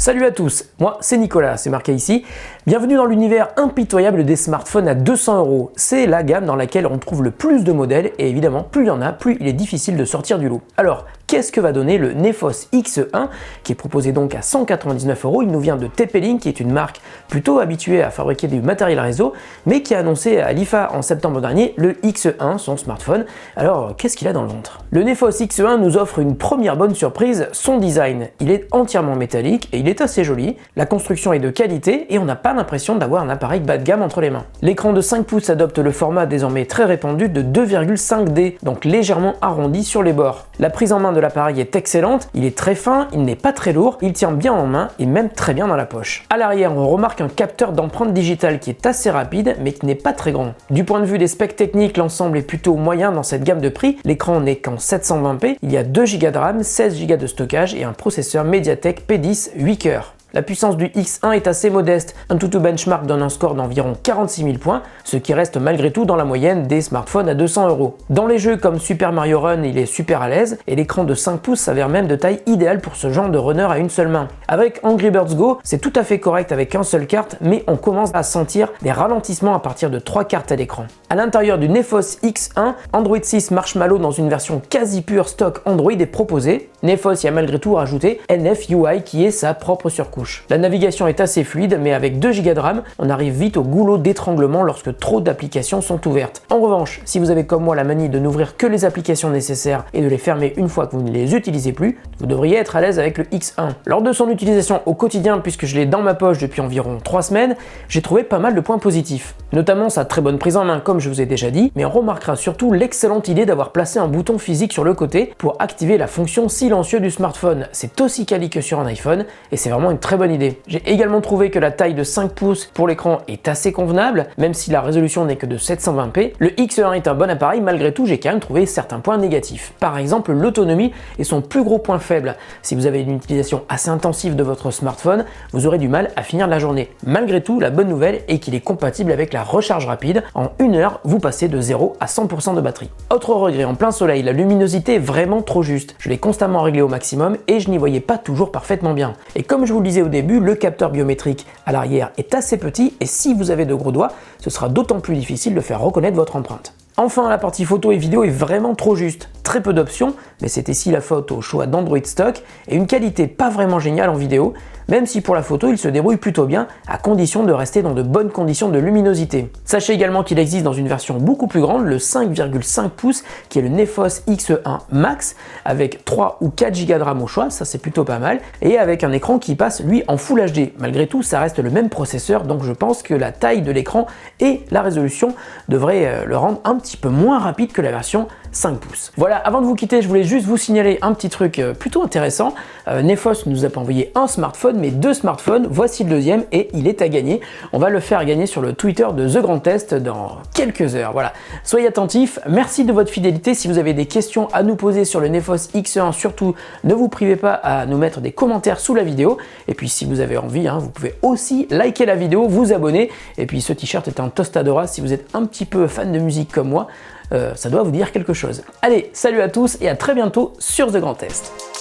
Salut à tous, moi c'est Nicolas, c'est marqué ici. Bienvenue dans l'univers impitoyable des smartphones à 200 €. C'est la gamme dans laquelle on trouve le plus de modèles et évidemment plus il y en a, plus il est difficile de sortir du lot. Alors, qu'est-ce que va donner le Nefos X1 qui est proposé donc à 199 €. Il nous vient de TP-Link qui est une marque plutôt habituée à fabriquer du matériel réseau mais qui a annoncé à l'IFA en septembre dernier le X1, son smartphone. Alors, qu'est-ce qu'il a dans le ventre? Le Nefos X1 nous offre une première bonne surprise, son design. Il est entièrement métallique et il est assez joli, la construction est de qualité et on n'a pas l'impression d'avoir un appareil bas de gamme entre les mains. L'écran de 5 pouces adopte le format désormais très répandu de 2,5D, donc légèrement arrondi sur les bords. La prise en main de l'appareil est excellente, il est très fin, il n'est pas très lourd, il tient bien en main et même très bien dans la poche. À l'arrière, on remarque un capteur d'empreinte digitale qui est assez rapide mais qui n'est pas très grand. Du point de vue des specs techniques, l'ensemble est plutôt moyen dans cette gamme de prix. L'écran n'est qu'en 720p, il y a 2 Go de RAM, 16 Go de stockage et un processeur MediaTek P10 8 cœurs. La puissance du X1 est assez modeste, AnTuTu Benchmark donne un score d'environ 46 000 points, ce qui reste malgré tout dans la moyenne des smartphones à 200 €. Dans les jeux comme Super Mario Run, il est super à l'aise et l'écran de 5 pouces s'avère même de taille idéale pour ce genre de runner à une seule main. Avec Angry Birds Go, c'est tout à fait correct avec une seule carte, mais on commence à sentir des ralentissements à partir de 3 cartes à l'écran. À l'intérieur du Nefos X1, Android 6 Marshmallow dans une version quasi pure stock Android est proposé. Nefos y a malgré tout rajouté NFUI qui est sa propre surcouche. La navigation est assez fluide, mais avec 2 Go de RAM, on arrive vite au goulot d'étranglement lorsque trop d'applications sont ouvertes. En revanche, si vous avez comme moi la manie de n'ouvrir que les applications nécessaires et de les fermer une fois que vous ne les utilisez plus, vous devriez être à l'aise avec le X1. Lors de son utilisation au quotidien, puisque je l'ai dans ma poche depuis environ 3 semaines, j'ai trouvé pas mal de points positifs. Notamment sa très bonne prise en main, comme je vous ai déjà dit, mais on remarquera surtout l'excellente idée d'avoir placé un bouton physique sur le côté pour activer la fonction silencieux du smartphone. C'est aussi quali que sur un iPhone et c'est vraiment une très bonne idée. J'ai également trouvé que la taille de 5 pouces pour l'écran est assez convenable, même si la résolution n'est que de 720p. Le X1 est un bon appareil, malgré tout j'ai quand même trouvé certains points négatifs. Par exemple, l'autonomie est son plus gros point faible. Si vous avez une utilisation assez intensive de votre smartphone, vous aurez du mal à finir la journée. Malgré tout, la bonne nouvelle est qu'il est compatible avec la recharge rapide. En 1 heure, vous passez de 0 à 100% de batterie. Autre regret, en plein soleil, la luminosité est vraiment trop juste. Je l'ai constamment réglé au maximum et je n'y voyais pas toujours parfaitement bien. Et comme je vous le disais au début, le capteur biométrique à l'arrière est assez petit et si vous avez de gros doigts, ce sera d'autant plus difficile de faire reconnaître votre empreinte. Enfin, la partie photo et vidéo est vraiment trop juste. Très peu d'options, mais c'est ici la faute au choix d'Android stock et une qualité pas vraiment géniale en vidéo, même si pour la photo il se débrouille plutôt bien, à condition de rester dans de bonnes conditions de luminosité. Sachez également qu'il existe dans une version beaucoup plus grande, le 5,5 pouces, qui est le Nefos X1 Max, avec 3 ou 4 Go de RAM au choix, ça c'est plutôt pas mal, et avec un écran qui passe lui en Full HD. Malgré tout, ça reste le même processeur, donc je pense que la taille de l'écran et la résolution devraient le rendre un petit peu moins rapide que la version 5 pouces. Voilà, avant de vous quitter, je voulais juste vous signaler un petit truc plutôt intéressant. Nefos ne nous a pas envoyé un smartphone, mais 2 smartphones. Voici le deuxième et il est à gagner. On va le faire gagner sur le Twitter de The Grand Test dans quelques heures. Voilà, soyez attentifs. Merci de votre fidélité. Si vous avez des questions à nous poser sur le Nefos X1, surtout ne vous privez pas à nous mettre des commentaires sous la vidéo. Et puis si vous avez envie, vous pouvez aussi liker la vidéo, vous abonner. Et puis ce t-shirt est un Tostadora. Si vous êtes un petit peu fan de musique comme moi, ça doit vous dire quelque chose. Allez, salut à tous et à très bientôt sur The Grand Test.